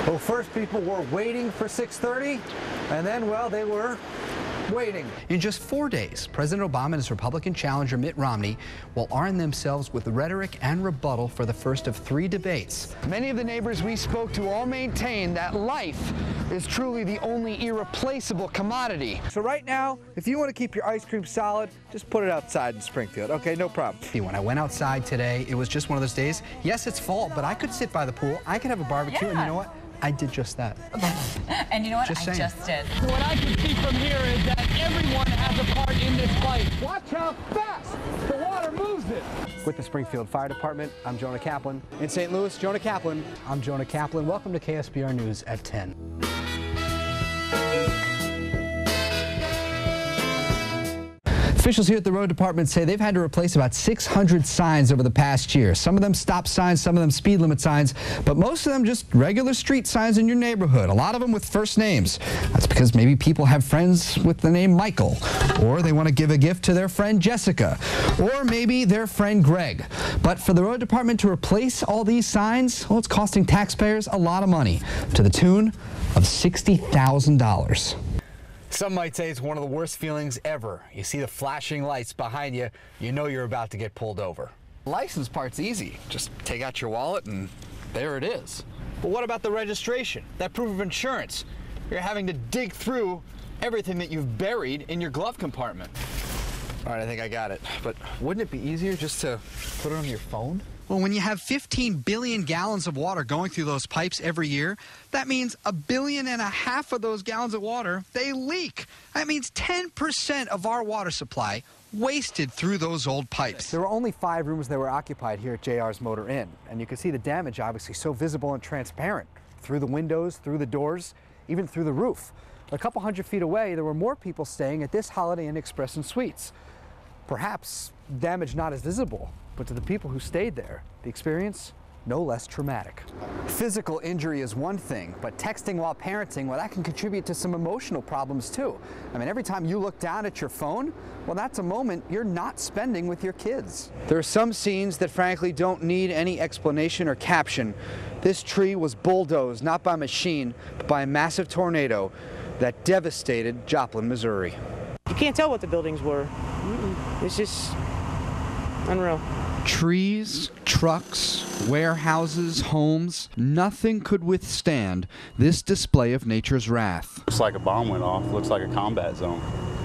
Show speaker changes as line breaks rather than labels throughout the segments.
Well, first people were waiting for 6:30, and then, well, they were waiting.
In just 4 days, President Obama and his Republican challenger Mitt Romney will arm themselves with rhetoric and rebuttal for the first of 3 debates.
Many of the neighbors we spoke to all maintain that life is truly the only irreplaceable commodity.
So right now, if you want to keep your ice cream solid, just put it outside in Springfield. Okay, no problem.
When I went outside today, it was just one of those days. Yes, it's fall, but I could sit by the pool. I could have a barbecue, and you know what? I did just that.
And you know what?
Just
I
saying.
just did.
What I can see from here is that everyone has a part in this fight. Watch how fast the water moves it.
With the Springfield Fire Department, I'm Jonah Kaplan. In St. Louis, Jonah Kaplan. I'm Jonah Kaplan. Welcome to KSPR News at 10.
Officials here at the road department say they've had to replace about 600 signs over the past year. Some of them stop signs, some of them speed limit signs, but most of them just regular street signs in your neighborhood. A lot of them with first names. That's because maybe people have friends with the name Michael, or they want to give a gift to their friend Jessica, or maybe their friend Greg. But for the road department to replace all these signs, well, it's costing taxpayers a lot of money, to the tune of $60,000.
Some might say it's one of the worst feelings ever. You see the flashing lights behind you, you know you're about to get pulled over.
License part's easy. Just take out your wallet and there it is.
But what about the registration, that proof of insurance? You're having to dig through everything that you've buried in your glove compartment. All right, I think I got it. But wouldn't it be easier just to put it on your phone?
Well, when you have 15 billion gallons of water going through those pipes every year, that means 1.5 billion of those gallons of water, they leak. That means 10% of our water supply wasted through those old pipes.
There were only 5 rooms that were occupied here at JR's Motor Inn, and you can see the damage obviously so visible and transparent through the windows, through the doors, even through the roof. A couple hundred feet away, there were more people staying at this Holiday Inn Express and Suites. Perhaps damage not as visible, but to the people who stayed there, the experience no less traumatic. Physical injury is one thing, but texting while parenting, well, that can contribute to some emotional problems too. I mean, every time you look down at your phone, well, that's a moment you're not spending with your kids. There are some scenes that frankly don't need any explanation or caption. This tree was bulldozed, not by machine, but by a massive tornado that devastated Joplin, Missouri.
You can't tell what the buildings were. It's just unreal.
Trees, trucks, warehouses, homes, nothing could withstand this display of nature's wrath.
Looks like a bomb went off, looks like a combat zone.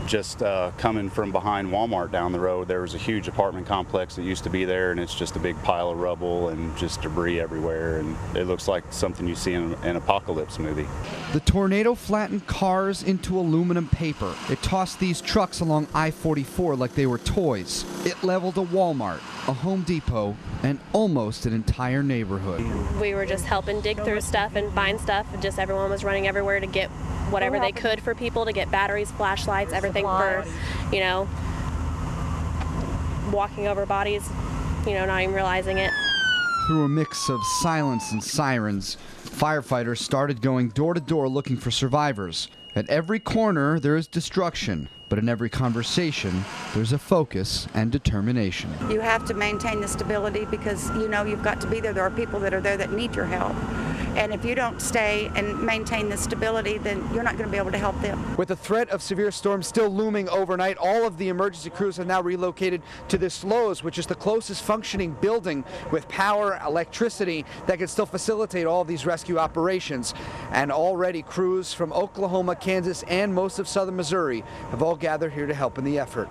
Just coming from behind Walmart down the road, there was a huge apartment complex that used to be there, and it's just a big pile of rubble and just debris everywhere, and it looks like something you see in an apocalypse movie.
The tornado flattened cars into aluminum paper. It tossed these trucks along I-44 like they were toys. It leveled a Walmart, a Home Depot, and almost an entire neighborhood.
We were just helping dig through stuff and find stuff, and just everyone was running everywhere to get whatever they could for people, to get batteries, flashlights, everything for, you know, walking over bodies, you know, not even realizing it.
Through a mix of silence and sirens, firefighters started going door to door looking for survivors. At every corner, there is destruction, but in every conversation, there's a focus and determination.
You have to maintain the stability because you know you've got to be there. There are people that are there that need your help. And if you don't stay and maintain the stability, then you're not going to be able to help them.
With the threat of severe storms still looming overnight, all of the emergency crews have now relocated to this Lowe's, which is the closest functioning building with power, electricity that can still facilitate all of these rescue operations. And already crews from Oklahoma, Kansas, and most of southern Missouri have all gathered here to help in the effort.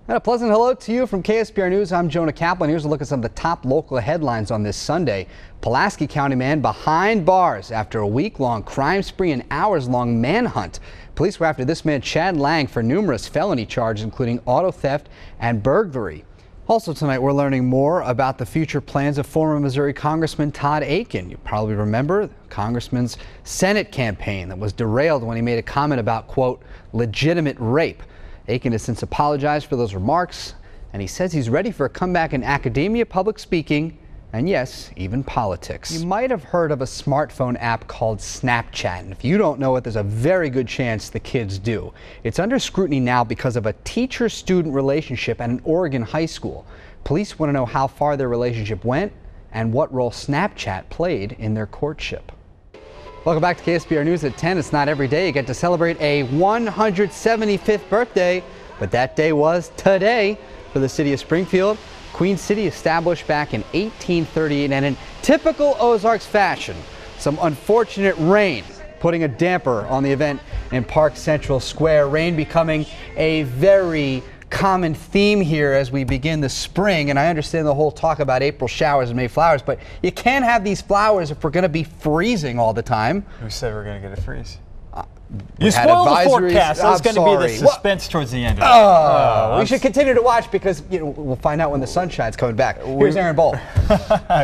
And a pleasant hello to you from KSPR News. I'm Jonah Kaplan. Here's a look at some of the top local headlines on this Sunday. Pulaski County man behind bars after a week-long crime spree and hours-long manhunt. Police were after this man, Chad Lang, for numerous felony charges, including auto theft and burglary. Also tonight, we're learning more about the future plans of former Missouri Congressman Todd Akin. You probably remember the Congressman's Senate campaign that was derailed when he made a comment about, quote, legitimate rape. Akin has since apologized for those remarks, and he says he's ready for a comeback in academia, public speaking, and yes, even politics. You might have heard of a smartphone app called Snapchat, and if you don't know it, there's a very good chance the kids do. It's under scrutiny now because of a teacher-student relationship at an Oregon high school. Police want to know how far their relationship went and what role Snapchat played in their courtship.
Welcome back to KSPR News at 10. It's not every day you get to celebrate a 175th birthday, but that day was today for the city of Springfield. Queen City established back in 1838, and in typical Ozarks fashion, some unfortunate rain putting a damper on the event in Park Central Square. Rain becoming a very common theme here as we begin the spring, and I understand the whole talk about April showers and May flowers, but you can't have these flowers if we're going to be freezing all the time.
Who said we're going to get a freeze? You spoiled the forecast. That was going to be the suspense towards the end of it.
We should continue to watch because we'll find out when the sunshine's coming back. Here's Aaron Bowl.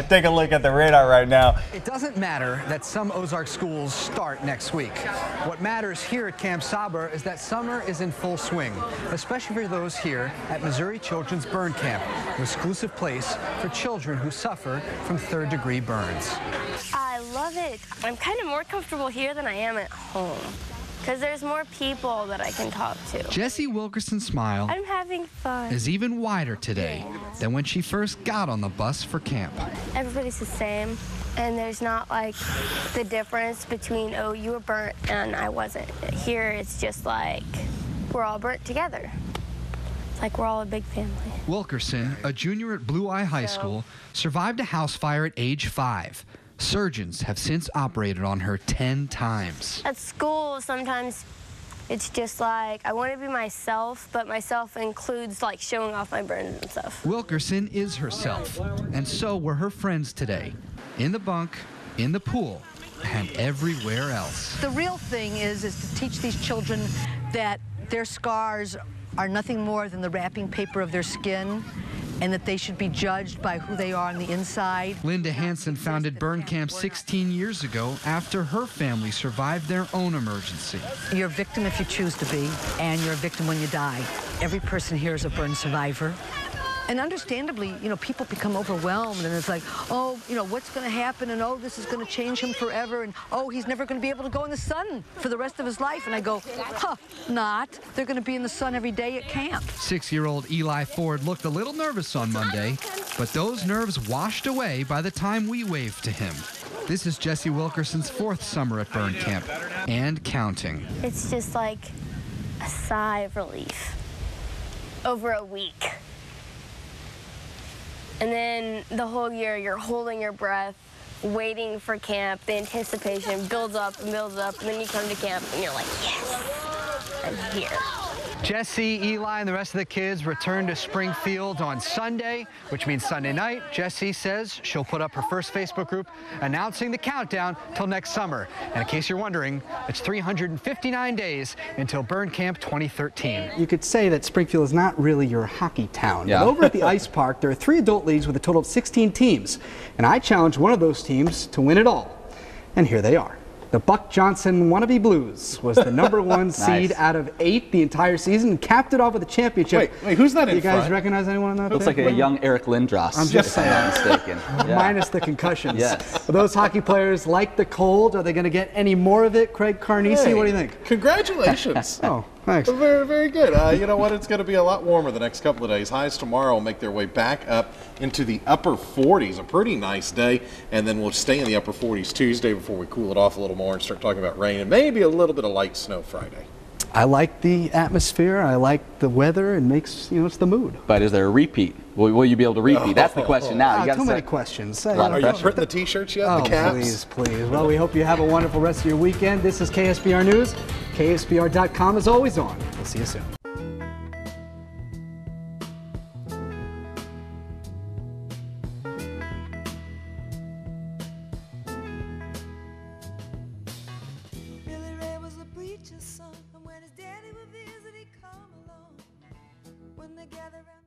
Take a look at the radar right now.
It doesn't matter that some Ozark schools start next week. What matters here at Camp Saber is that summer is in full swing, especially for those here at Missouri Children's Burn Camp, an exclusive place for children who suffer from third-degree burns.
I love it. I'm kind of more comfortable here than I am at home because there's more people that I can talk to.
Jessie Wilkerson's smile
I'm having fun.
is even wider today than when she first got on the bus for camp.
Everybody's the same, and there's not like the difference between, oh, you were burnt and I wasn't. Here it's just like we're all burnt together. It's like we're all a big family.
Wilkerson, a junior at Blue Eye High School, survived a house fire at age 5. Surgeons have since operated on her 10 times.
At school, sometimes it's just like I want to be myself, but myself includes like showing off my burns and stuff.
Wilkerson is herself, and so were her friends today. In the bunk, in the pool, and everywhere else.
The real thing is to teach these children that their scars are nothing more than the wrapping paper of their skin, and that they should be judged by who they are on the inside.
Linda Hansen founded Burn Camp 16 years ago after her family survived their own emergency.
You're a victim if you choose to be, and you're a victim when you die. Every person here is a burn survivor. And understandably, people become overwhelmed, and it's like, oh, what's going to happen, and oh, this is going to change him forever, and oh, he's never going to be able to go in the sun for the rest of his life. And I go, not. They're going to be in the sun every day at camp.
6-year-old Eli Ford looked a little nervous on Monday, but those nerves washed away by the time we waved to him. This is Jessie Wilkerson's 4th summer at Burn Camp, and counting.
It's just like a sigh of relief over a week. And then the whole year, you're holding your breath, waiting for camp. The anticipation builds up and builds up, and then you come to camp, and you're like, yes, I'm here.
Jessie, Eli, and the rest of the kids return to Springfield on Sunday, which means Sunday night. Jessie says she'll put up her first Facebook group announcing the countdown till next summer. And in case you're wondering, it's 359 days until Burn Camp 2013. You could say that Springfield is not really your hockey town. Yeah. But over at the ice park, there are 3 adult leagues with a total of 16 teams. And I challenged one of those teams to win it all. And here they are. The Buck Johnson Wannabe Blues was the #1 seed out of 8 the entire season and capped it off with a championship.
Wait, who's that in
You guys
front?
recognize anyone on that?
Looks like a young Eric Lindros.
I'm just saying.
If I'm not mistaken. Yeah.
Minus the concussions.
Yes.
Are those hockey players like the cold? Are they going to get any more of it? Craig Carnesi,
Hey,
what do you think?
Congratulations.
Oh, thanks.
Very, very good. You know what? It's going to be a lot warmer the next couple of days. Highs tomorrow will make their way back up into the upper 40s. A pretty nice day. And then we'll stay in the upper 40s Tuesday before we cool it off a little more and start talking about rain and maybe a little bit of light snow Friday.
I like the atmosphere. I like the weather. It makes, it's the mood.
But is there a repeat? Will you be able to repeat? That's the question now.
Too many questions.
Are you printing the T-shirts yet?
Oh,
the caps?
please. Well, we hope you have a wonderful rest of your weekend. This is KSPR News. KSPR.com is always on. We'll see you soon.
When his daddy would visit, he'd come along. When they gather around